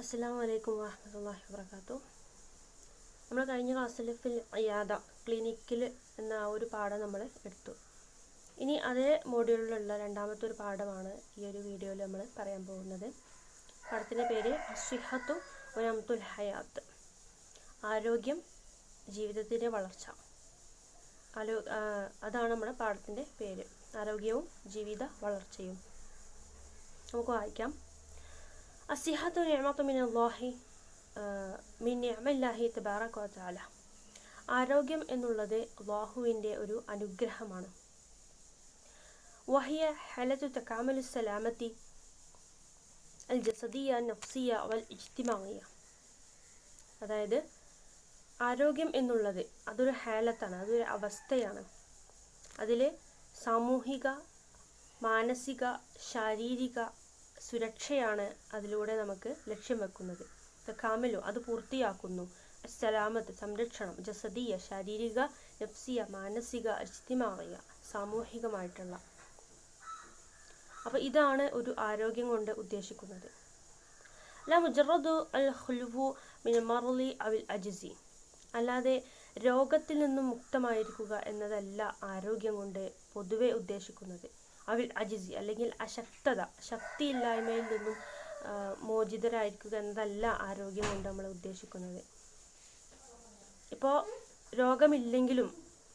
അസ്സലാമു അലൈക്കും വറഹ്മത്തുള്ളാഹി വബറകാതുഹു. നമ്മൾ കഴിഞ്ഞ ക്ലാസ്സിൽ ഫിൽ ഇയാദ ക്ലിനിക്കിൽ എന്ന ആ ഒരു പാഠം നമ്മൾ എടുത്തു. ഇനി അതേ മോഡ്യൂളിലുള്ള രണ്ടാമത്തെ ഒരു പാഠമാണ് ഈ ഒരു വീഡിയോയിൽ നമ്മൾ പറയാൻ പോകുന്നത്. പാഠത്തിൻ്റെ പേര് അസ്വിഹത്തു വനംതുൽ ഹയാത്ത്, ആരോഗ്യം ജീവിതത്തിൻ്റെ വളർച്ച. അതാണ് നമ്മുടെ പാഠത്തിൻ്റെ പേര്, ആരോഗ്യവും ജീവിത വളർച്ചയും. നമുക്ക് വായിക്കാം. അസ്സിഹത്തു നിഅമത്തു മിൻ നിഅമില്ലാഹി തബാറക വതആല. ആരോഗ്യം എന്നുള്ളത് അല്ലാഹുവിൻ്റെ ഒരു അനുഗ്രഹമാണ്. വഹിയ ഹലതു തകാമുലു സലാമത്തി അൽ ജസദിയ നഫ്സിയ വൽ ഇജ്തിമാഇയ. അതായത് ആരോഗ്യം എന്നുള്ളത് അതൊരു ഹാലത്താണ്, അതൊരു അവസ്ഥയാണ്. അതിൽ സാമൂഹിക, മാനസിക, ശാരീരിക സുരക്ഷയാണ് അതിലൂടെ നമുക്ക് ലക്ഷ്യം വെക്കുന്നത്. തകാമലു അത് പൂർത്തിയാക്കുന്നു, സലാമത്ത് സംരക്ഷണം, ജസദിയ ശാരീരിക, നഫ്സിയ മാനസിക, ഇജ്തിമാഇയ സാമൂഹികമായിട്ടുള്ള. അപ്പോൾ ഇതാണ് ഒരു ആരോഗ്യം കൊണ്ട് ഉദ്ദേശിക്കുന്നത്. ലാ മുജറദു അൽ ഖുൽവു മിനൽ മർളി അവിൽ അജ്സി. അല്ലാതെ രോഗത്തിൽ നിന്നും മുക്തമായിരിക്കുക എന്നതല്ല ആരോഗ്യം കൊണ്ട് പൊതുവെ ഉദ്ദേശിക്കുന്നത്. അവിൽ അജിസി അല്ലെങ്കിൽ അശക്തത, ശക്തിയില്ലായ്മയിൽ നിന്നും മോചിതരായിരിക്കുക എന്നതല്ല ആരോഗ്യം കൊണ്ട് നമ്മൾ ഉദ്ദേശിക്കുന്നത്. ഇപ്പോൾ രോഗമില്ലെങ്കിലും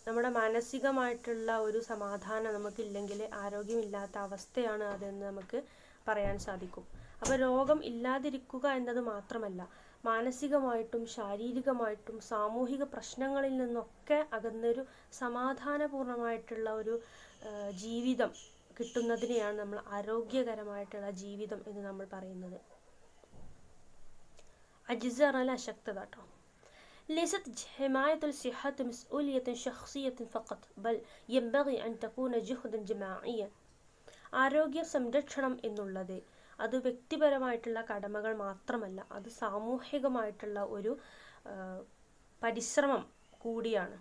നമ്മുടെ മാനസികമായിട്ടുള്ള ഒരു സമാധാനം നമുക്കില്ലെങ്കിൽ ആരോഗ്യമില്ലാത്ത അവസ്ഥയാണ് അതെന്ന് നമുക്ക് പറയാൻ സാധിക്കും. അപ്പോൾ രോഗം ഇല്ലാതിരിക്കുക എന്നത് മാത്രമല്ല, മാനസികമായിട്ടും ശാരീരികമായിട്ടും സാമൂഹിക പ്രശ്നങ്ങളിൽ നിന്നൊക്കെ അകന്നൊരു സമാധാനപൂർണമായിട്ടുള്ള ഒരു ജീവിതം കിട്ടുന്നതിനെയാണ് നമ്മൾ ആരോഗ്യകരമായിട്ടുള്ള ജീവിതം എന്ന് നമ്മൾ പറയുന്നത്. അജിസ് പറഞ്ഞാൽ അശക്തത കേട്ടോ. ليست حماية الصحة مسؤولية شخصية فقط بل ينبغي أن تكون جهدا جماعيا. ആരോഗ്യ സംരക്ഷണം എന്നുള്ളത് അത് വ്യക്തിപരമായിട്ടുള്ള കടമകൾ മാത്രമല്ല, അത് സാമൂഹികമായിട്ടുള്ള ഒരു പരിശ്രമം കൂടിയാണ്.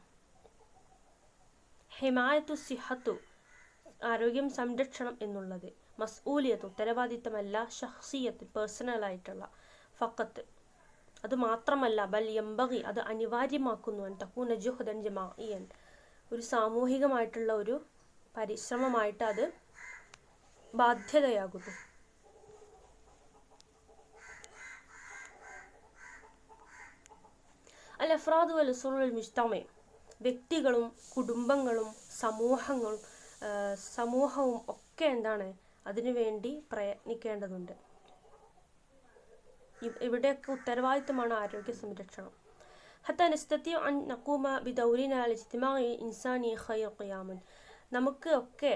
ഹിമായത്തു സിഹത്തു ആരോഗ്യം സംരക്ഷണം എന്നുള്ളത് മസ്ഊലിയത്ത് ഉത്തരവാദിത്തമല്ല, ഷഖ്സിയത്ത് പേഴ്സണലായിട്ടുള്ള, ഫഖത്ത് അത് മാത്രമല്ല, ബൽ യംബഗി അത് അനിവാര്യമാക്കുന്നു, അൻ തകൂന ജുഹ്ദൻ ജമാഇയൻ ഒരു സാമൂഹികമായിട്ടുള്ള ഒരു പരിശ്രമമായിട്ട് അത് ബാധ്യതയാകുന്നു. അൽ അഫ്റാദ് വൽ ഉസ്റ വൽ മുജ്തമഅ. വ്യക്തികളും കുടുംബങ്ങളും സമൂഹവും ഒക്കെ എന്താണ് അതിനുവേണ്ടി പ്രയത്നിക്കേണ്ടതുണ്ട്. ഇവിടെയൊക്കെ ഉത്തരവാദിത്തമാണ് ആരോഗ്യ സംരക്ഷണം. ഹത്താ നസ്തതിഉ അൻ നഖൂമ ബിദൗരിന അൽ ഇജ്തിമാഇ ഇൻസാനി ഖൈർ ഖിയാമൻ. നമുക്ക് ഒക്കെ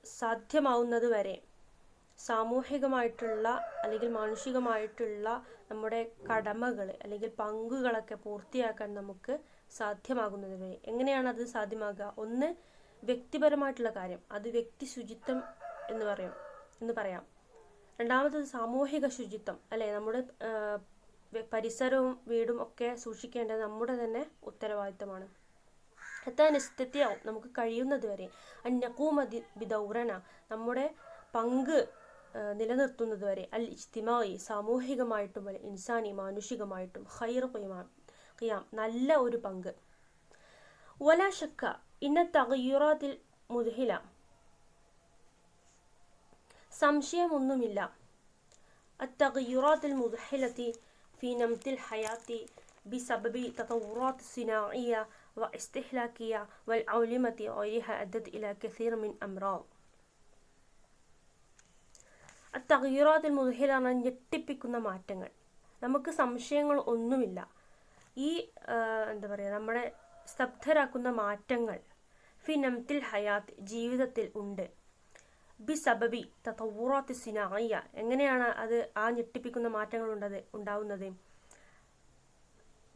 സാധ്യമാവുന്നത് വരെ സാമൂഹികമായിട്ടുള്ള അല്ലെങ്കിൽ മാനുഷികമായിട്ടുള്ള നമ്മുടെ കടമകൾ അല്ലെങ്കിൽ പങ്കുകളൊക്കെ പൂർത്തിയാക്കാൻ നമുക്ക് സാധ്യമാകുന്നത് വരെ. എങ്ങനെയാണ് അത് സാധ്യമാകുക? ഒന്ന്, വ്യക്തിപരമായിട്ടുള്ള കാര്യം, അത് വ്യക്തി ശുചിത്വം എന്ന് പറയാം. രണ്ടാമത്തത് സാമൂഹിക ശുചിത്വം, അല്ലെ, നമ്മുടെ പരിസരവും വീടും ഒക്കെ സൂക്ഷിക്കേണ്ടത് നമ്മുടെ തന്നെ ഉത്തരവാദിത്തമാണ്. നമുക്ക് കഴിയുന്നത് വരെ അന്നഖൂമ ബിദൗറന നമ്മുടെ പങ്ക് നിലനിർത്തുന്നത് വരെ, അൽ ഇജ്തിമാഇ സാമൂഹികമായിട്ടും അൽ ഇൻസാനി മാനുഷികമായിട്ടും, ഖൈർ ഖിയാം നല്ല ഒരു പങ്ക്. വലാ ശക്ക ഇന്ന തഗയ്യുറാത്തിൽ മുദ്ഹില. സംശയമൊന്നുമില്ല, അത്തഗയ്യുറാത്തിൽ മുദ്ഹിലത്തി ഫി നംതിൽ ഹയാത്തി ബിസബബി തതവ്വുറാത്ത് സിനാഇയ വ ഇസ്തിഹ്ലാക്കിയ വൽ ഔലിമത്തി ഗൈരിഹ അദ്ദത് ഇലാ കസീർ മിൻ അംറാദ്. അത്തഗയ്യുറാത്തിൽ മുദ്ഹില എന്ന ഞെട്ടിപ്പിക്കുന്ന മാറ്റങ്ങൾ. നമുക്ക് സംശയങ്ങൾ ഒന്നുമില്ല, ഈ നമ്മുടെ സ്തബ്ധരാക്കുന്ന മാറ്റങ്ങൾ ഫി നംതിൽ ഹയാത്ത് ജീവിതത്തിൽ ഉണ്ട്. ബി സബബി തതവ്വുറാത്ത് സിനാഇയ എങ്ങനെയാണ് അത് ആ ഞെട്ടിപ്പിക്കുന്ന മാറ്റങ്ങൾ ഉണ്ടാവുന്നത്?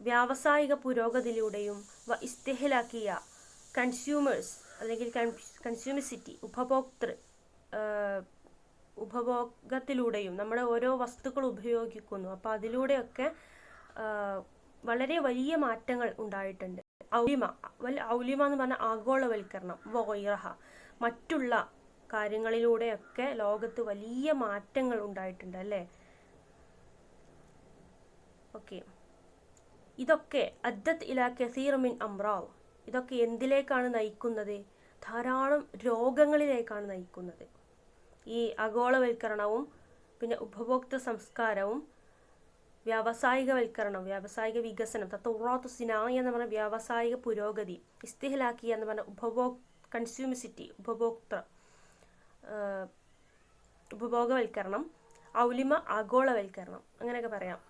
വ്യാവസായിക പുരോഗതിയിലൂടെയും വ ഇസ്തിഹ്ലാക്കിയ കൺസ്യൂമേഴ്സ് അല്ലെങ്കിൽ കൺസ്യൂമസിറ്റി ഉപഭോഗത്തിലൂടെയും നമ്മുടെ ഓരോ വസ്തുക്കൾ ഉപയോഗിക്കുന്നു. അപ്പോൾ അതിലൂടെയൊക്കെ വളരെ വലിയ മാറ്റങ്ങൾ ഉണ്ടായിട്ടുണ്ട്. ഔലിമ എന്ന് പറഞ്ഞാൽ ആഗോളവൽക്കരണം, വഗൈറഹ മറ്റുള്ള കാര്യങ്ങളിലൂടെയൊക്കെ ലോകത്ത് വലിയ മാറ്റങ്ങൾ ഉണ്ടായിട്ടുണ്ട്, അല്ലേ? ഓക്കെ, ഇതൊക്കെ അദ്ദത്ത് ഇലാ കസീറ മിൻ അംറാദ്, ഇതൊക്കെ എന്തിലേക്കാണ് നയിക്കുന്നത്? ധാരാളം രോഗങ്ങളിലേക്കാണ് നയിക്കുന്നത്. ഈ ആഗോളവൽക്കരണവും പിന്നെ ഉപഭോക്തൃ സംസ്കാരവും വ്യാവസായികവൽക്കരണം, വ്യാവസായിക വികസനം, തത്വറാത്തു സിനായ എന്ന് പറഞ്ഞ വ്യാവസായിക പുരോഗതി, ഇസ്തിഹ്ലാക്കി എന്ന് പറഞ്ഞ കൺസ്യൂമിസിറ്റി, ഉപഭോഗവൽക്കരണം, ഔലിമ ആഗോളവൽക്കരണം, അങ്ങനെയൊക്കെ പറയാം.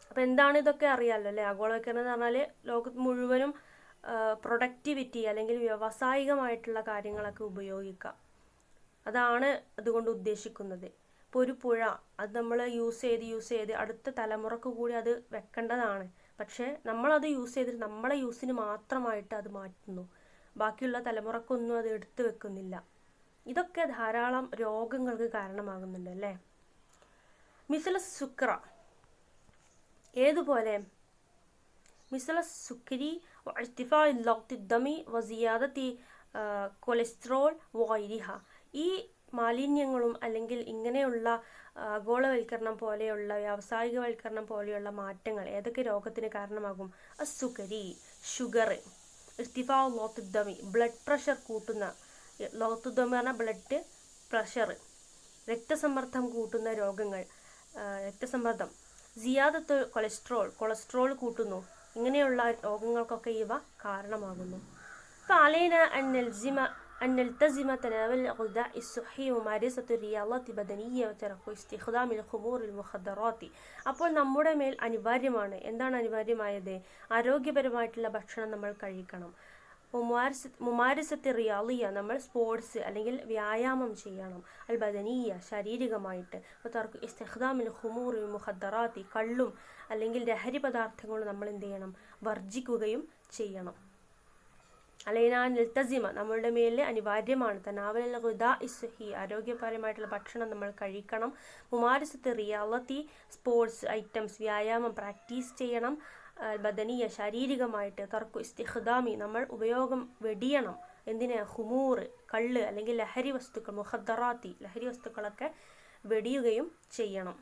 അപ്പം എന്താണ് ഇതൊക്കെ അറിയാമല്ലോ അല്ലേ? ആഗോളവൽക്കരണം എന്ന് പറഞ്ഞാൽ ലോകത്ത് മുഴുവനും പ്രൊഡക്ടിവിറ്റി അല്ലെങ്കിൽ വ്യാവസായികമായിട്ടുള്ള കാര്യങ്ങളൊക്കെ ഉപയോഗിക്കാം, അതാണ് അതുകൊണ്ട് ഉദ്ദേശിക്കുന്നത്. ഇപ്പോൾ ഒരു പുഴ, അത് നമ്മൾ യൂസ് ചെയ്ത് അടുത്ത തലമുറക്ക് കൂടി അത് വെക്കേണ്ടതാണ്. പക്ഷേ നമ്മളത് യൂസ് ചെയ്തിട്ട് നമ്മളെ യൂസിന് മാത്രമായിട്ട് അത് മാറ്റുന്നു, ബാക്കിയുള്ള തലമുറക്കൊന്നും അത് എടുത്തു വെക്കുന്നില്ല. ഇതൊക്കെ ധാരാളം രോഗങ്ങൾക്ക് കാരണമാകുന്നുണ്ട് അല്ലേ? മിസല സുക്ര, ഏതുപോലെ? മിസല സുക്രി വഇർതിഫാ ലഗ്തി ദമി വസിയാദത്തി കൊളസ്ട്രോൾ വഗൈരിഹ. ഈ മാലിന്യങ്ങളും അല്ലെങ്കിൽ ഇങ്ങനെയുള്ള ആഗോളവൽക്കരണം പോലെയുള്ള വ്യാവസായികവൽക്കരണം പോലെയുള്ള മാറ്റങ്ങൾ ഏതൊക്കെ രോഗത്തിന് കാരണമാകും? അസുക്കരി, ഷുഗർ, ഇർതിഫാ ലഗ്തി ദമി, ബ്ലഡ് പ്രഷർ കൂട്ടുന്ന, ലഗ്തി ദമി പറഞ്ഞാൽ ബ്ലഡ് പ്രഷർ, രക്തസമ്മർദ്ദം കൂട്ടുന്ന രോഗങ്ങൾ, രക്തസമ്മർദ്ദം, സിയാദത്ത് കൊളസ്ട്രോൾ കൂട്ടുന്നു, ഇങ്ങനെയുള്ള രോഗങ്ങൾക്കൊക്കെ ഇവ കാരണമാകുന്നു. فعلينا أن نلتزم تناول الغذاء الصحي وممارسة الرياضات البدنية وترك استخدام الخمور المخدرات. അപ്പോൾ നമ്മുടെ മേൽ അനിവാര്യമാണ്, എന്താണ് അനിവാര്യമായത്? ആരോഗ്യപരമായിട്ടുള്ള ഭക്ഷണം നമ്മൾ കഴിക്കണം. മുമാരിസത്ത് റിയാലിയ, നമ്മൾ സ്പോർട്സ് അല്ലെങ്കിൽ വ്യായാമം ചെയ്യണം. അൽ ബദനീയ, ശാരീരികമായിട്ട്. തർക്ക് ഇസ്തിഖ്ദാമിൽ ഖുമൂറിൽ മുഖദ്ദറാത്തി, കള്ളും അല്ലെങ്കിൽ ലഹരി പദാർത്ഥങ്ങളും നമ്മൾ എന്ത് ചെയ്യണം? വർജിക്കുകയും ചെയ്യണം. അലൈനാ നിൽത്തസിമ, നമ്മളുടെ മേലിൽ അനിവാര്യമാണ്. തനാവൽ ഗുദാ ഇസ്ഹി, ആരോഗ്യപരമായിട്ടുള്ള ഭക്ഷണം നമ്മൾ കഴിക്കണം. മുമാരിസത്ത് റിയാലത്തി, സ്പോർട്സ് ഐറ്റംസ്, വ്യായാമം പ്രാക്ടീസ് ചെയ്യണം. ബദനീയ, ശാരീരികമായിട്ട്. തർക്കു ഇസ്തിഖ്ദാമി, നമ്മൾ ഉപയോഗം വെടിയണം. എന്തിന്? ഹുമൂർ, കള്ള് അല്ലെങ്കിൽ ലഹരി വസ്തുക്കൾ, മുഖദ്ദറാത്തി, ലഹരി വസ്തുക്കളൊക്കെ വെടിയുകയും ചെയ്യണം.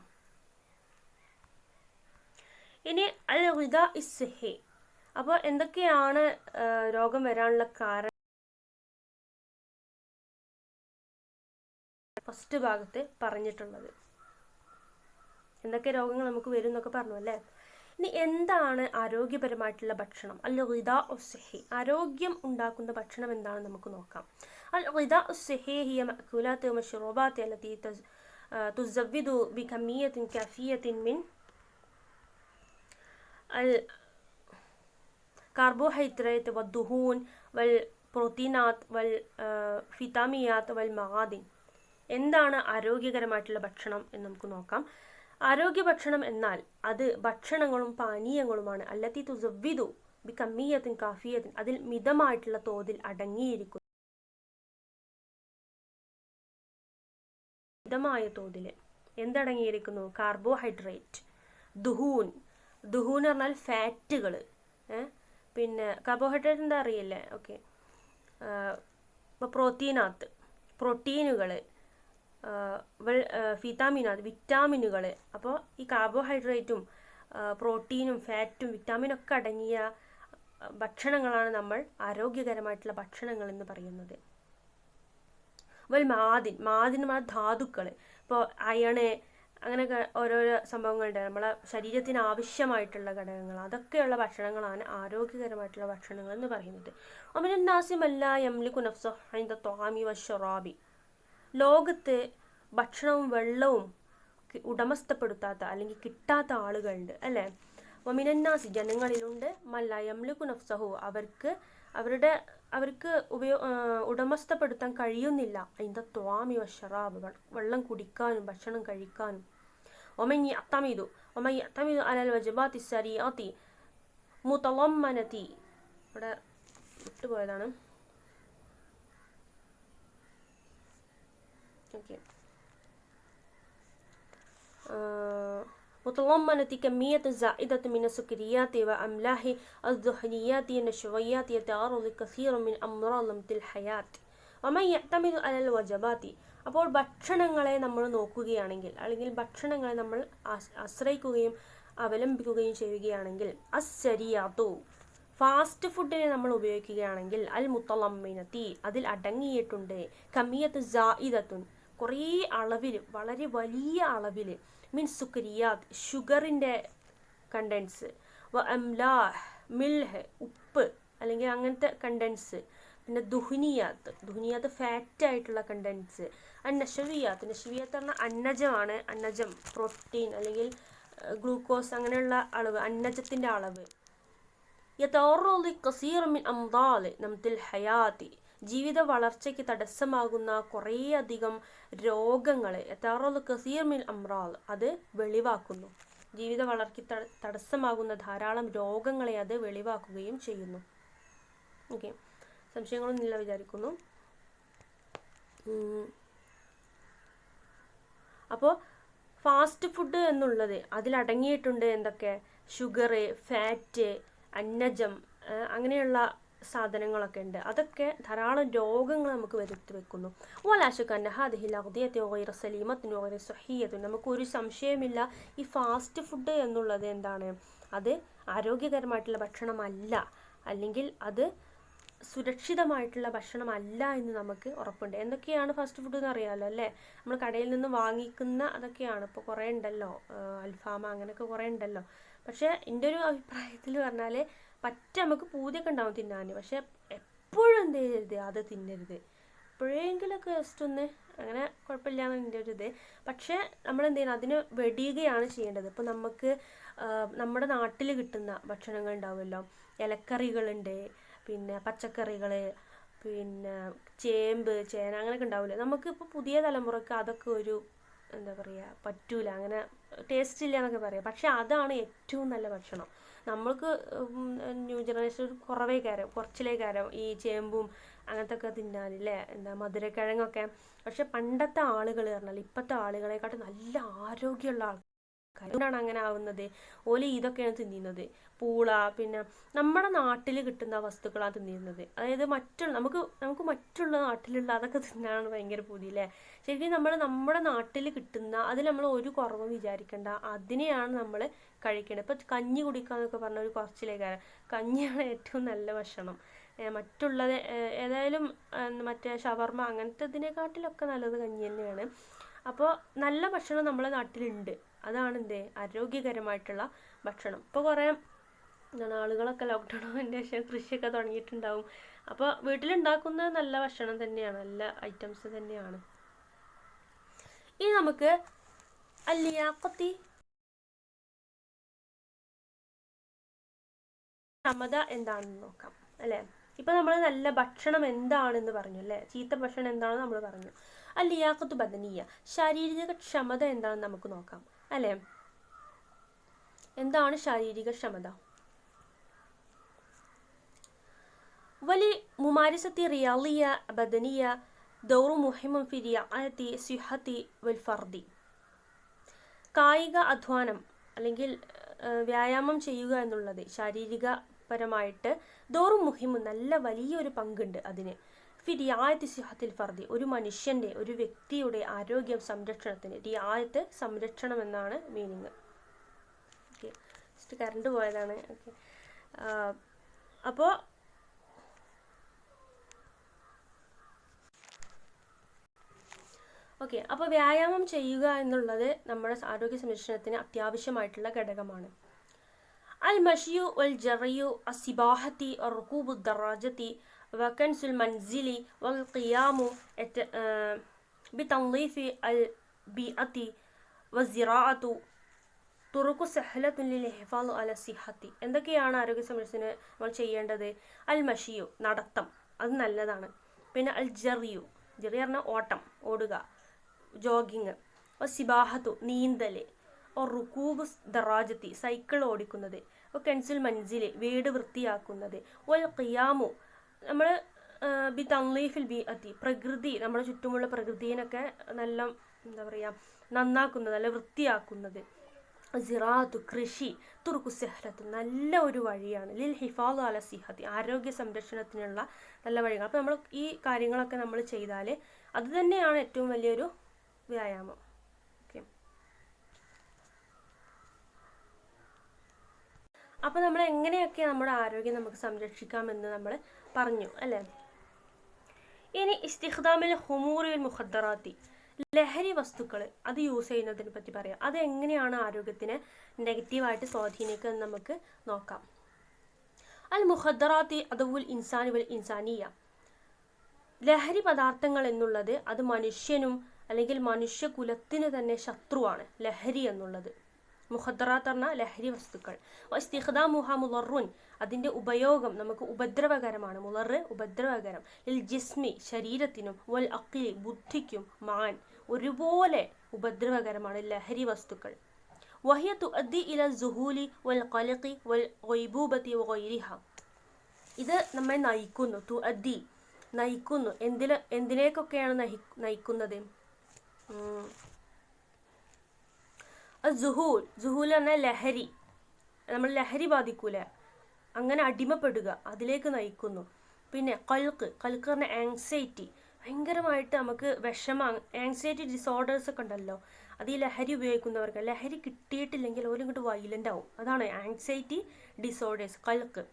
ഇനി അൽ ഗുദാ ഇസ്ഹി, അപ്പോൾ എന്തൊക്കെയാണ് രോഗം വരാനുള്ള കാരണം? ഫസ്റ്റ് ഭാഗത്ത് പറഞ്ഞിട്ടുള്ളത് എന്തൊക്കെ രോഗങ്ങൾ നമുക്ക് വരും എന്നൊക്കെ പറഞ്ഞു അല്ലേ? ഇനി എന്താണ് ആരോഗ്യപരമായിട്ടുള്ള ഭക്ഷണം? അൽ ഗിദാ ഉസ്സഹി, ആരോഗ്യം ഉണ്ടാക്കുന്ന ഭക്ഷണം എന്താണെന്ന് നമുക്ക് നോക്കാം. അൽ ഗിദാ ഉസ്സഹി ഹിയ മഅകൂലാത്ത് വമശ്റൂബാത്ത് അല്ലതി തുസവ്വിദു ബികമിയ്യത്തിൻ കാഫിയത്തിൻ മിൻ അൽ കാർബോഹൈഡ്രേറ്റ് വദ്ദുഹൂൻ വൽ പ്രോട്ടീനാത്ത് വൽ ഫിതാമിയാത്ത് വൽ മആദിൻ. എന്താണ് ആരോഗ്യകരമായിട്ടുള്ള ഭക്ഷണം എന്ന് നമുക്ക് നോക്കാം. ആരോഗ്യ ഭക്ഷണം എന്നാൽ അത് ഭക്ഷണങ്ങളും പാനീയങ്ങളുമാണ്. അല്ലത്തി തുസവ്വിദു ബികമിയ്യത്തിൻ കാഫിയത്തിൻ, അതിൽ മിതമായിട്ടുള്ള തോതിൽ അടങ്ങിയിരിക്കുന്നു. മിതമായ തോതിൽ എന്തടങ്ങിയിരിക്കുന്നു? കാർബോഹൈഡ്രേറ്റ്, ദുഹൂൻ, ദുഹൂൻ പറഞ്ഞാൽ ഫാറ്റുകൾ, പിന്നെ കാർബോഹൈഡ്രേറ്റ് എന്താ അറിയില്ലേ? ഓക്കെ. ഇപ്പോൾ പ്രോട്ടീനാത്ത്, പ്രോട്ടീനുകൾ, ഫിറ്റാമിനാത്ത്, വിറ്റാമിനുകൾ. അപ്പോൾ ഈ കാർബോഹൈഡ്രേറ്റും പ്രോട്ടീനും ഫാറ്റും വിറ്റാമിനൊക്കെ അടങ്ങിയ ഭക്ഷണങ്ങളാണ് നമ്മൾ ആരോഗ്യകരമായിട്ടുള്ള ഭക്ഷണങ്ങൾ എന്ന് പറയുന്നത്. വൽ മാദിൻ, മാദിൻ പറഞ്ഞാൽ ധാതുക്കൾ. ഇപ്പോൾ അയണ്, അങ്ങനെയൊക്കെ ഓരോരോ സംഭവങ്ങളുണ്ട്, നമ്മളെ ശരീരത്തിന് ആവശ്യമായിട്ടുള്ള ഘടകങ്ങൾ. അതൊക്കെയുള്ള ഭക്ഷണങ്ങളാണ് ആരോഗ്യകരമായിട്ടുള്ള ഭക്ഷണങ്ങൾ എന്ന് പറയുന്നത്. അമിനന്നാസിമല്ല യംലികു നഫ്സഹു ഇൻദ ത്വആമി വശ്ശറാബി, ലോകത്ത് ഭക്ഷണവും വെള്ളവും ഉടമസ്ഥപ്പെടുത്താത്ത അല്ലെങ്കിൽ കിട്ടാത്ത ആളുകളുണ്ട് അല്ലേ? വമിനന്നാസി, ജനങ്ങളിലുണ്ട്, മല്ല യംലികു നഫ്സഹു, അവർക്ക് ഉടമസ്ഥപ്പെടുത്താൻ കഴിയുന്നില്ല. അതിൻ്റെ ത്വാമി വശറാബ്, വെള്ളം കുടിക്കാനും ഭക്ഷണം കഴിക്കാനും. ഒമൻ യഅ്തമിദു അലൽ വജബാത്തി സരീഅത്തി മുതളമ്മനതി, ഇവിടെ വിട്ടുപോയതാണ്. ഓക്കെ. متضمنة كمية زائدة من السكريات وأملاح الدهنيات والنشويات يتعرض كثير من أمراض الحياة ومن يعتمد على الوجبات. അപ്പോൾ ഭക്ഷണങ്ങളെ നമ്മൾ നോക്കുകയാണെങ്കിൽ അല്ലെങ്കിൽ ഭക്ഷണങ്ങളെ നമ്മൾ ആശ്രയിക്കുകയും അവലംബിക്കുകയും ചെയ്യുകയാണെങ്കിൽ അസ്സരിയാത്തു ഫാസ്റ്റ് ഫുഡിനെ നമ്മൾ ഉപയോഗിക്കുകയാണെങ്കിൽ അൽ മുത്തലമ്മിനത്തി അതിൽ അടങ്ങിയിട്ടുണ്ട് കമിയത്ത് ജായിദത്തുൻ കുറേ അളവിൽ വളരെ വലിയ അളവിൽ മീൻ സുക്രിയാത്ത് ഷുഗറിൻ്റെ കണ്ടൻസ് വ അംലാഹ് മിൽഹ് ഉപ്പ് അല്ലെങ്കിൽ അങ്ങനത്തെ കണ്ടൻസ് പിന്നെ ദുഹ്നിയാത്ത് ഫാറ്റ് ആയിട്ടുള്ള കണ്ടൻസ് നഷവിയാത്ത് പറഞ്ഞാൽ അന്നജമാണ് അന്നജം പ്രോട്ടീൻ അല്ലെങ്കിൽ ഗ്ലൂക്കോസ് അങ്ങനെയുള്ള അളവ് അന്നജത്തിൻ്റെ അളവ് കസീർ മിൻ അംദാൽ നംതിൽ ഹയാത്തി ജീവിത വളർച്ചയ്ക്ക് തടസ്സമാകുന്ന കുറേയധികം രോഗങ്ങൾ കസീർ മിൻ അംറാൽ അത് വെളിവാക്കുന്നു ജീവിത വളർച്ചയ്ക്ക് തടസ്സമാകുന്ന ധാരാളം രോഗങ്ങളെ അത് വെളിവാക്കുകയും ചെയ്യുന്നു. ഓക്കെ, സംശയങ്ങളൊന്നും ഇല്ല വിചാരിക്കുന്നു. അപ്പോൾ ഫാസ്റ്റ് ഫുഡ് എന്നുള്ളത് അതിലടങ്ങിയിട്ടുണ്ട് എന്തൊക്കെ? ഷുഗർ, ഫാറ്റ്, അന്നജം അങ്ങനെയുള്ള സാധനങ്ങളൊക്കെ ഉണ്ട്. അതൊക്കെ ധാരാളം രോഗങ്ങൾ നമുക്ക് വരുത്തി വെക്കുന്നു. നമുക്കൊരു സംശയമില്ല, ഈ ഫാസ്റ്റ് ഫുഡ് എന്നുള്ളത് എന്താണ്? അത് ആരോഗ്യകരമായിട്ടുള്ള ഭക്ഷണമല്ല, അല്ലെങ്കിൽ അത് സുരക്ഷിതമായിട്ടുള്ള ഭക്ഷണമല്ല എന്ന് നമുക്ക് ഉറപ്പുണ്ട്. എന്തൊക്കെയാണ് ഫാസ്റ്റ് ഫുഡ് എന്ന് അറിയാമല്ലോ അല്ലേ? നമ്മൾ കടയിൽ നിന്ന് വാങ്ങിക്കുന്ന അതൊക്കെയാണ്. ഇപ്പോൾ കുറേ ഉണ്ടല്ലോ, അൽഫാമ അങ്ങനെയൊക്കെ കുറേ ഉണ്ടല്ലോ. പക്ഷേ എൻ്റെ ഒരു അഭിപ്രായത്തിൽ പറഞ്ഞാൽ നമുക്ക് പൂതിയൊക്കെ ഉണ്ടാവും തിന്നാൻ, പക്ഷെ എപ്പോഴും എന്ത് ചെയ്യരുത്, അത് തിന്നരുത്. എപ്പോഴെങ്കിലൊക്കെ ജസ്റ്റ് ഒന്ന് അങ്ങനെ കുഴപ്പമില്ലാന്ന് എൻ്റെ ഒരു ഇത്. പക്ഷേ നമ്മൾ എന്ത് ചെയ്യണം, അതിന് വെടിയുകയാണ് ചെയ്യേണ്ടത്. ഇപ്പോൾ നമുക്ക് നമ്മുടെ നാട്ടിൽ കിട്ടുന്ന ഭക്ഷണങ്ങൾ ഉണ്ടാവുമല്ലോ, ഇലക്കറികളുണ്ട്, പിന്നെ പച്ചക്കറികൾ, പിന്നെ ചേമ്പ്, ചേന അങ്ങനെയൊക്കെ ഉണ്ടാവില്ലേ. നമുക്കിപ്പോൾ പുതിയ തലമുറക്ക് അതൊക്കെ ഒരു എന്താ പറയുക പറ്റൂല, അങ്ങനെ ടേസ്റ്റ് ഇല്ല എന്നൊക്കെ പറയാം. പക്ഷെ അതാണ് ഏറ്റവും നല്ല ഭക്ഷണം. നമ്മൾക്ക് ന്യൂ ജനറേഷൻ കുറച്ചിലേക്കാരം ഈ ചേമ്പും അങ്ങനത്തെ ഒക്കെ തിന്നാനില്ലേ, എന്താ മധുരക്കിഴങ്ങൊക്കെ. പക്ഷെ പണ്ടത്തെ ആളുകൾ പറഞ്ഞാൽ ഇപ്പോഴത്തെ ആളുകളെക്കാട്ടും നല്ല ആരോഗ്യമുള്ള ആൾക്കാർ. അതുകൊണ്ടാണ് അങ്ങനെ ആവുന്നത്. ഓല് ഇതൊക്കെയാണ് തിന്നുന്നത്, പൂള, പിന്നെ നമ്മുടെ നാട്ടിൽ കിട്ടുന്ന വസ്തുക്കളാണ് തിന്നിരുന്നത്. അതായത് നമുക്ക് മറ്റുള്ള നാട്ടിലുള്ള അതൊക്കെ തിന്നാനാണ് ഭയങ്കര പൂതി അല്ലേ. ശരിക്കും നമ്മുടെ നാട്ടിൽ കിട്ടുന്ന അതിൽ നമ്മൾ ഒരു കുറവും വിചാരിക്കേണ്ട, അതിനെയാണ് നമ്മൾ കഴിക്കേണ്ടത്. ഇപ്പം കഞ്ഞി കുടിക്കാന്നൊക്കെ പറഞ്ഞ ഒരു കുറച്ചിലേക്കാണ്, കഞ്ഞിയാണ് ഏറ്റവും നല്ല ഭക്ഷണം. മറ്റുള്ളത് ഏതായാലും മറ്റേ ഷവർമ അങ്ങനത്തെ ഇതിനെക്കാട്ടിലൊക്കെ നല്ലത് കഞ്ഞി തന്നെയാണ്. അപ്പോൾ നല്ല ഭക്ഷണം നമ്മളെ നാട്ടിലുണ്ട്. അതാണ് ആരോഗ്യകരമായിട്ടുള്ള ഭക്ഷണം. ഇപ്പോൾ കുറേ ആളുകളൊക്കെ ലോക്ക്ഡൗണിൻ്റെ ശേഷം കൃഷിയൊക്കെ തുടങ്ങിയിട്ടുണ്ടാവും. അപ്പോൾ വീട്ടിലുണ്ടാക്കുന്നത് നല്ല ഭക്ഷണം തന്നെയാണ്, നല്ല ഐറ്റംസ് തന്നെയാണ്. ഇനി നമുക്ക് അല്ലിയാഖത്തി ക്ഷമത എന്താണെന്ന് നോക്കാം അല്ലേ. ഇപ്പം നമ്മൾ നല്ല ഭക്ഷണം എന്താണെന്ന് പറഞ്ഞു അല്ലേ, ചീത്ത ഭക്ഷണം എന്താണെന്ന് നമ്മൾ പറഞ്ഞു. അല്ലിയാഖത്തു ബദനിയ ശാരീരിക ക്ഷമത എന്താണെന്ന് നമുക്ക് നോക്കാം അല്ലേ. എന്താണ് ശാരീരിക ക്ഷമത? വലി മുമാരിസത്തി റിയാലിയ ബദനിയ ദൗറു മുഹിമുൻ ഫി റിയാഅത്തി സിഹത്തി വൽ ഫർദി. കായിക അധ്വാനം അല്ലെങ്കിൽ വ്യായാമം ചെയ്യുക എന്നുള്ളത് ശാരീരികപരമായിട്ട് ദൗറു മുഹിമു നല്ല വലിയൊരു പങ്കുണ്ട് അതിന്. ഫി റിയായത്ത് സിഹത്തിൽ ഫർദി ഒരു മനുഷ്യൻ്റെ ഒരു വ്യക്തിയുടെ ആരോഗ്യം സംരക്ഷണത്തിന്. റിയായത്ത് സംരക്ഷണം എന്നാണ് മീനിങ്. ഓക്കെ, ജസ്റ്റ് കറണ്ട് പോയതാണ്. ഓക്കെ, അപ്പോൾ വ്യായാമം ചെയ്യുക എന്നുള്ളത് നമ്മുടെ ആരോഗ്യ സംരക്ഷണത്തിന് അത്യാവശ്യമായിട്ടുള്ള ഘടകമാണ്. അൽ മഷിയു വൽ ജറിയു അസിബാഹത്തി റുകൂബു ദറാജത്തി വകൻസുൽ മൻസിലി വൽ ഖിയാമു ബിതൻളീഫി അൽ ബിഅത്തി വസിറാഅത്തു തുറുക്കു സഹലത്തുൻ ലിൽ ഹിഫാദ് അല സിഹത്തി. എന്തൊക്കെയാണ് ആരോഗ്യ സംരക്ഷണത്തിന് നമ്മൾ ചെയ്യേണ്ടത്? അൽ മഷിയു നടത്തം, അത് നല്ലതാണ്. പിന്നെ അൽ ജറിയു പറഞ്ഞാൽ ഓടുക, ജോഗിങ്. സിബാഹത്തു നീന്തൽ. റുകൂബ് ദറാജത്തി സൈക്കിൾ ഓടിക്കുന്നത്. കെൻസുൽ മൻസിൽ വീട് വൃത്തിയാക്കുന്നത്. വൽ ഖിയാമു നമ്മൾ ബി തൻലീഫിൽ ബിഅത്തി പ്രകൃതി, നമ്മുടെ ചുറ്റുമുള്ള പ്രകൃതിയിനൊക്കെ നല്ല എന്താ പറയുക നന്നാക്കുന്നത്, നല്ല വൃത്തിയാക്കുന്നത്. സിറാത്തു കൃഷി. തുറുക്കു സെഹ്ലത്ത് നല്ല ഒരു വഴിയാണ്. ലിൽ ഹിഫാദ് അല സിഹത്തി ആരോഗ്യ സംരക്ഷണത്തിനുള്ള നല്ല വഴികൾ. അപ്പോൾ നമ്മൾ ഈ കാര്യങ്ങളൊക്കെ നമ്മൾ ചെയ്താൽ അത് തന്നെയാണ് ഏറ്റവും വലിയൊരു വ്യായാമം. ഓക്കെ, അപ്പോൾ നമ്മൾ എങ്ങനെയൊക്കെ നമ്മുടെ ആരോഗ്യം നമുക്ക് സംരക്ഷിക്കാമെന്ന് നമ്മൾ പറഞ്ഞു അല്ലേ. ഇനി ഇസ്തിഖ്ദാമിൽ ഹുമൂറിൽ മുഖദ്ദറാത്തി, ലഹരി വസ്തുക്കൾ അത് യൂസ് ചെയ്യുന്നതിനെ പറ്റി പറയാം. അത് എങ്ങനെയാണ് ആരോഗ്യത്തിനെ നെഗറ്റീവായിട്ട് സ്വാധീനിക്കുക എന്ന് നമുക്ക് നോക്കാം. അൽ മുഖദ്ദറാത്തി അദവുൽ ഇൻസാനി വൽ ഇൻസാനിയ, ലഹരി പദാർത്ഥങ്ങൾ എന്നുള്ളത് അത് മനുഷ്യനും അല്ലെങ്കിൽ മനുഷ്യകുലത്തിന് തന്നെ ശത്രുവാണ് ലഹരി എന്നുള്ളത്. മുഖദ്ദറാത്ത് പറഞ്ഞാൽ ലഹരി വസ്തുക്കൾ. ഇസ്തിഖ്ദാമുഹ മുളറുൻ, അതിൻ്റെ ഉപയോഗം നമുക്ക് ഉപദ്രവകരമാണ്. മുളറ് ഉപദ്രവകരം. ലിൽ ജിസ്മി ശരീരത്തിനും വൽ അഖ്ലി ബുദ്ധിക്കും മാൻ ഒരുപോലെ ഉപദ്രവകരമാണ് ലഹരി വസ്തുക്കൾ. വഹിയ തുഅദ്ദി ഇല സുഹൂലി വൽ ഖലഖി വൽ ഗൈബൂബതി വഗൈരിഹ, ഇത് നമ്മെ നയിക്കുന്നു. തുഅദ്ദി നയിക്കുന്നു. എന്തിലേക്കൊക്കെയാണ് നയിക്കുന്നത്? ജുഹൂൽ പറഞ്ഞാൽ ലഹരി, നമ്മൾ ലഹരി ബാധിക്കൂലേ, അങ്ങനെ അടിമപ്പെടുക, അതിലേക്ക് നയിക്കുന്നു. പിന്നെ കൽക്ക് പറഞ്ഞാൽ ആങ്സൈറ്റി, ഭയങ്കരമായിട്ട് നമുക്ക് വിഷമം, ആങ്സൈറ്റി ഡിസോർഡേഴ്സ് ഒക്കെ ഉണ്ടല്ലോ, അത് ഈ ലഹരി ഉപയോഗിക്കുന്നവർക്ക്, ലഹരി കിട്ടിയിട്ടില്ലെങ്കിൽ ഓരും ഇങ്ങോട്ട് വൈലൻ്റ് ആവും. അതാണ് ആങ്സൈറ്റി ഡിസോർഡേഴ്സ്, കൽക്ക്.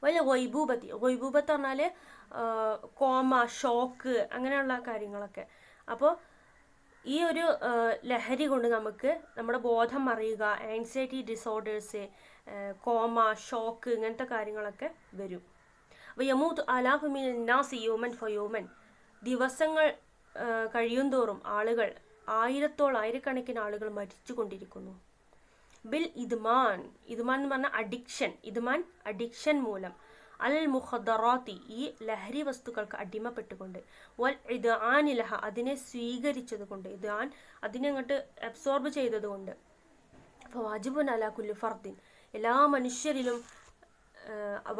വലിയ ഗൈബൂബത്ത് പറഞ്ഞാൽ കോമ, ഷോക്ക്, അങ്ങനെയുള്ള കാര്യങ്ങളൊക്കെ. അപ്പോൾ ഈ ഒരു ലഹരി കൊണ്ട് നമുക്ക് നമ്മുടെ ബോധം മറിയുക, ആൻസൈറ്റി ഡിസോർഡേഴ്സ്, കോമ, ഷോക്ക്, ഇങ്ങനത്തെ കാര്യങ്ങളൊക്കെ വരും. യമൂത്ത് അലാഹു മിനൻ നാസി യൗമൻ ഫയൗമൻ, ദിവസങ്ങൾ കഴിയും തോറും ആളുകൾ ആയിരക്കണക്കിന് ആളുകൾ മരിച്ചു കൊണ്ടിരിക്കുന്നു. ബിൽ ഇദ്മാൻ എന്ന് പറഞ്ഞാൽ അഡിക്ഷൻ, അഡിക്ഷൻ മൂലം. അൽ മുഖദ്ദറാത്തി, ഈ ലഹരി വസ്തുക്കൾക്ക് അടിമപ്പെട്ടുകൊണ്ട്. വൽ ഇദ്ആനിലഹ, അതിനെ സ്വീകരിച്ചത് കൊണ്ട്. ഇദ്ആൻ അതിനെ അങ്ങോട്ട് അബ്സോർബ് ചെയ്തതുകൊണ്ട്. അപ്പോൾ വാജിബുൻ അലാ കുല്ലി ഫർദിൻ, എല്ലാ മനുഷ്യരിലും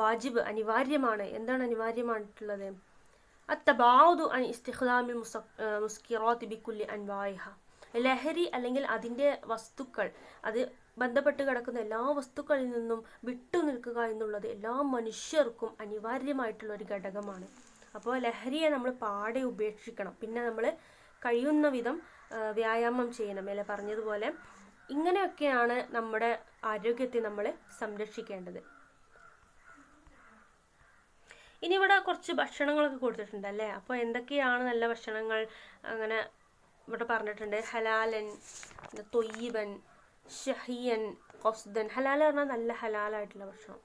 വാജിബ് അനിവാര്യമാണ്. എന്താണ് അനിവാര്യമായിട്ടുള്ളത്? അത്തബാഉദു അൻ ഇസ്തിഖ്ദാമിൽ മുസ്കിറാത്തി ബിക്കുല്ലി അൻവാഇഹ, ലഹരി അല്ലെങ്കിൽ അതിൻ്റെ വസ്തുക്കൾ, അത് ബന്ധപ്പെട്ട് കിടക്കുന്ന എല്ലാ വസ്തുക്കളിൽ നിന്നും വിട്ടു നിൽക്കുക എന്നുള്ളത് എല്ലാ മനുഷ്യർക്കും അനിവാര്യമായിട്ടുള്ള ഒരു ഘടകമാണ്. അപ്പോൾ ലഹരിയെ നമ്മൾ പാടെ ഉപേക്ഷിക്കണം. പിന്നെ നമ്മൾ കഴിയുന്ന വിധം വ്യായാമം ചെയ്യണം, അല്ലെ പറഞ്ഞതുപോലെ. ഇങ്ങനെയൊക്കെയാണ് നമ്മുടെ ആരോഗ്യത്തെ നമ്മൾ സംരക്ഷിക്കേണ്ടത്. ഇനി ഇവിടെ കുറച്ച് ഭക്ഷണങ്ങളൊക്കെ കൊടുത്തിട്ടുണ്ട് അല്ലേ. അപ്പോൾ എന്തൊക്കെയാണ് നല്ല ഭക്ഷണങ്ങൾ അങ്ങനെ ഇവിടെ പറഞ്ഞിട്ടുണ്ട്. ഹലാലൻ, തൊയ്യിബൻ, ഷഹിയൻ, ഖസ്ദൻ. ഹലാൽ പറഞ്ഞാൽ നല്ല ഹലാലായിട്ടുള്ള ഭക്ഷണം.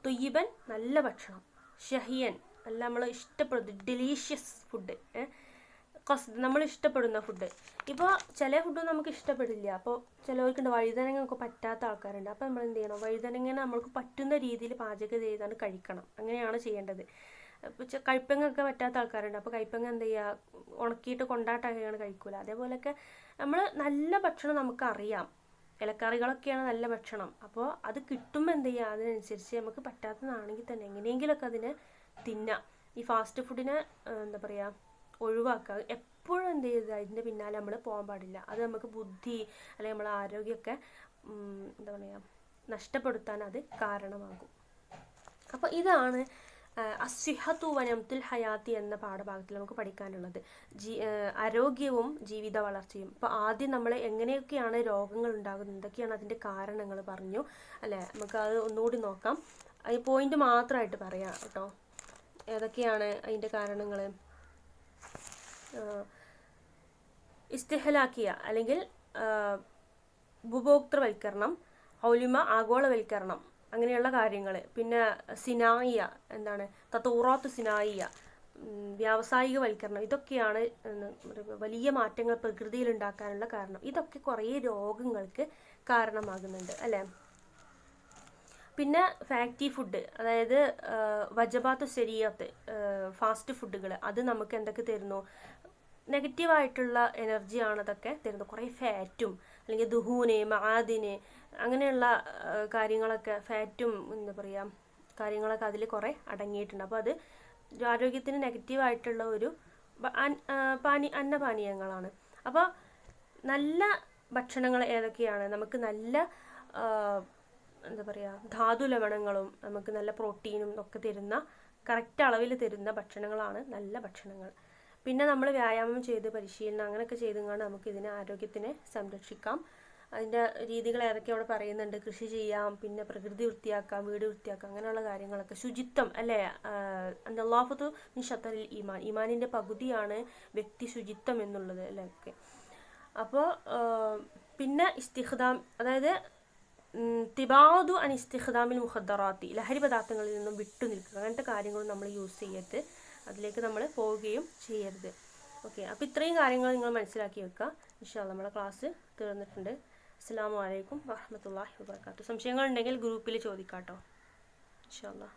തൊയ്യിബൻ നല്ല ഭക്ഷണം. ഷഹിയൻ നല്ല നമ്മൾ ഇഷ്ടപ്പെടുന്നത് ഡെലീഷ്യസ് ഫുഡ്. ഖസ്ദ് നമ്മൾ ഇഷ്ടപ്പെടുന്ന ഫുഡ്. ഇപ്പോൾ ചില ഫുഡൊന്നും നമുക്ക് ഇഷ്ടപ്പെടില്ല. അപ്പോൾ ചിലവർക്കുണ്ട് വഴുതനങ്ങ ഒക്കെ പറ്റാത്ത ആൾക്കാരുണ്ട്. അപ്പോൾ നമ്മൾ എന്ത് ചെയ്യണം? വഴുതനങ്ങനെ നമ്മൾക്ക് പറ്റുന്ന രീതിയിൽ പാചകം ചെയ്താണ് കഴിക്കണം. അങ്ങനെയാണ് ചെയ്യേണ്ടത്. ഇപ്പോൾ കയ്പങ്ങൊക്കെ പറ്റാത്ത ആൾക്കാരുണ്ട്. അപ്പോൾ കയ്പങ്ങ എന്ത് ചെയ്യുക? ഉണക്കിയിട്ട് കൊണ്ടാട്ടാക്കിയാണ് കഴിക്കൂല. അതേപോലെയൊക്കെ നമ്മൾ നല്ല ഭക്ഷണം നമുക്കറിയാം. ഇലക്കറികളൊക്കെയാണ് നല്ല ഭക്ഷണം. അപ്പോൾ അത് കിട്ടുമ്പോൾ എന്ത് ചെയ്യുക? അതിനനുസരിച്ച് നമുക്ക് പറ്റാത്തതാണെങ്കിൽ തന്നെ എങ്ങനെയെങ്കിലുമൊക്കെ അതിനെ തിന്നാം. ഈ ഫാസ്റ്റ് ഫുഡിനെ എന്താ പറയുക, ഒഴിവാക്കുക. എപ്പോഴും എന്ത് ചെയ്ത് അതിൻ്റെ പിന്നാലെ നമ്മൾ പോകാൻ പാടില്ല. അത് നമുക്ക് ബുദ്ധി അല്ലെങ്കിൽ നമ്മളെ ആരോഗ്യമൊക്കെ എന്താ പറയുക നഷ്ടപ്പെടുത്താൻ അത് കാരണമാകും. അപ്പോൾ ഇതാണ് അസ്വിഹത്തു വനംതുൽ ഹയാത്തി എന്ന പാഠഭാഗത്തിൽ നമുക്ക് പഠിക്കാനുള്ളത്. ആരോഗ്യവും ജീവിത വളർച്ചയും. അപ്പോൾ ആദ്യം നമ്മൾ എങ്ങനെയൊക്കെയാണ് രോഗങ്ങൾ ഉണ്ടാകുന്നത്, എന്തൊക്കെയാണ് അതിൻ്റെ കാരണങ്ങൾ പറഞ്ഞു അല്ലേ. നമുക്ക് അത് ഒന്നുകൂടി നോക്കാം. ഈ പോയിന്റ് മാത്രമായിട്ട് പറയാം കേട്ടോ. ഏതൊക്കെയാണ് അതിൻ്റെ കാരണങ്ങൾ? ഇസ്തിഹലാക്കിയ അല്ലെങ്കിൽ ഉപഭോക്തൃവൽക്കരണം, ഔലിമ ആഗോളവൽക്കരണം, അങ്ങനെയുള്ള കാര്യങ്ങൾ. പിന്നെ സിനായിയ, എന്താണ് തത്തൂറാത്ത് സിനായിയ, വ്യാവസായികവൽക്കരണം. ഇതൊക്കെയാണ് വലിയ മാറ്റങ്ങൾ പ്രകൃതിയിൽ ഉണ്ടാക്കാനുള്ള കാരണം. ഇതൊക്കെ കുറേ രോഗങ്ങൾക്ക് കാരണമാകുന്നുണ്ട് അല്ലേ. പിന്നെ ഫാക്റ്റി ഫുഡ്, അതായത് വജബാത്ത് ശരീഅത്ത്, ഫാസ്റ്റ് ഫുഡുകൾ, അത് നമുക്ക് എന്തൊക്കെ തരുന്നു? നെഗറ്റീവായിട്ടുള്ള എനർജിയാണ് അതൊക്കെ തരുന്നത്. കുറേ ഫാറ്റും അല്ലെങ്കിൽ ദുഹൂന്, മആദിന്, അങ്ങനെയുള്ള കാര്യങ്ങളൊക്കെ, ഫാറ്റും എന്താ പറയുക കാര്യങ്ങളൊക്കെ അതിൽ കുറേ അടങ്ങിയിട്ടുണ്ട്. അപ്പോൾ അത് ആരോഗ്യത്തിന് നെഗറ്റീവായിട്ടുള്ള ഒരു അന്നപാനീയങ്ങളാണ്. അപ്പോൾ നല്ല ഭക്ഷണങ്ങൾ ഏതൊക്കെയാണ്? നമുക്ക് നല്ല എന്താ പറയുക ധാതു ലവണങ്ങളും നമുക്ക് നല്ല പ്രോട്ടീനും ഒക്കെ തരുന്ന, കറക്റ്റ് അളവിൽ തരുന്ന ഭക്ഷണങ്ങളാണ് നല്ല ഭക്ഷണങ്ങൾ. പിന്നെ നമ്മൾ വ്യായാമം ചെയ്ത് പരിശീലനം അങ്ങനെയൊക്കെ ചെയ്തുകൊണ്ട് നമുക്ക് ഇതിനെ ആരോഗ്യത്തിനെ സംരക്ഷിക്കാം. അതിൻ്റെ രീതികൾ ഏതൊക്കെ അവിടെ പറയുന്നുണ്ട്. കൃഷി ചെയ്യാം, പിന്നെ പ്രകൃതി വൃത്തിയാക്കാം, വീട് വൃത്തിയാക്കാം, അങ്ങനെയുള്ള കാര്യങ്ങളൊക്കെ. ശുചിത്വം അല്ലേ, അല്ലാഹുതു മിൻ ഷത്തറിൽ ഈമാൻ, ഈമാനിൻ്റെ പകുതിയാണ് വ്യക്തി ശുചിത്വം എന്നുള്ളത് അല്ലേ ഒക്കെ. അപ്പോൾ പിന്നെ ഇസ്തിഖ്ദാം, അതായത് തിബാദു അൻ ഇസ്തിഖ്ദാമിൽ മുഖദ്ദറാത്തി, ലഹരി പദാർത്ഥങ്ങളിൽ നിന്നും വിട്ടു നിൽക്കുക. അങ്ങനത്തെ കാര്യങ്ങളും നമ്മൾ യൂസ് ചെയ്യരുത്, അതിലേക്ക് നമ്മൾ പോവുകയും ചെയ്യരുത്. ഓക്കെ, അപ്പോൾ ഇത്രയും കാര്യങ്ങൾ നിങ്ങൾ മനസ്സിലാക്കി വെക്കുക. ഇൻഷാ അല്ലാഹ് നമ്മുടെ ക്ലാസ് തീർന്നിട്ടുണ്ട്. അസ്സലാമു അലൈക്കും വറഹ്മത്തുള്ളാഹി വബറകാതുഹു. സംശയങ്ങളുണ്ടെങ്കിൽ ഗ്രൂപ്പിൽ ചോദിക്കാം കേട്ടോ. ഇൻഷാ അല്ലാഹ്.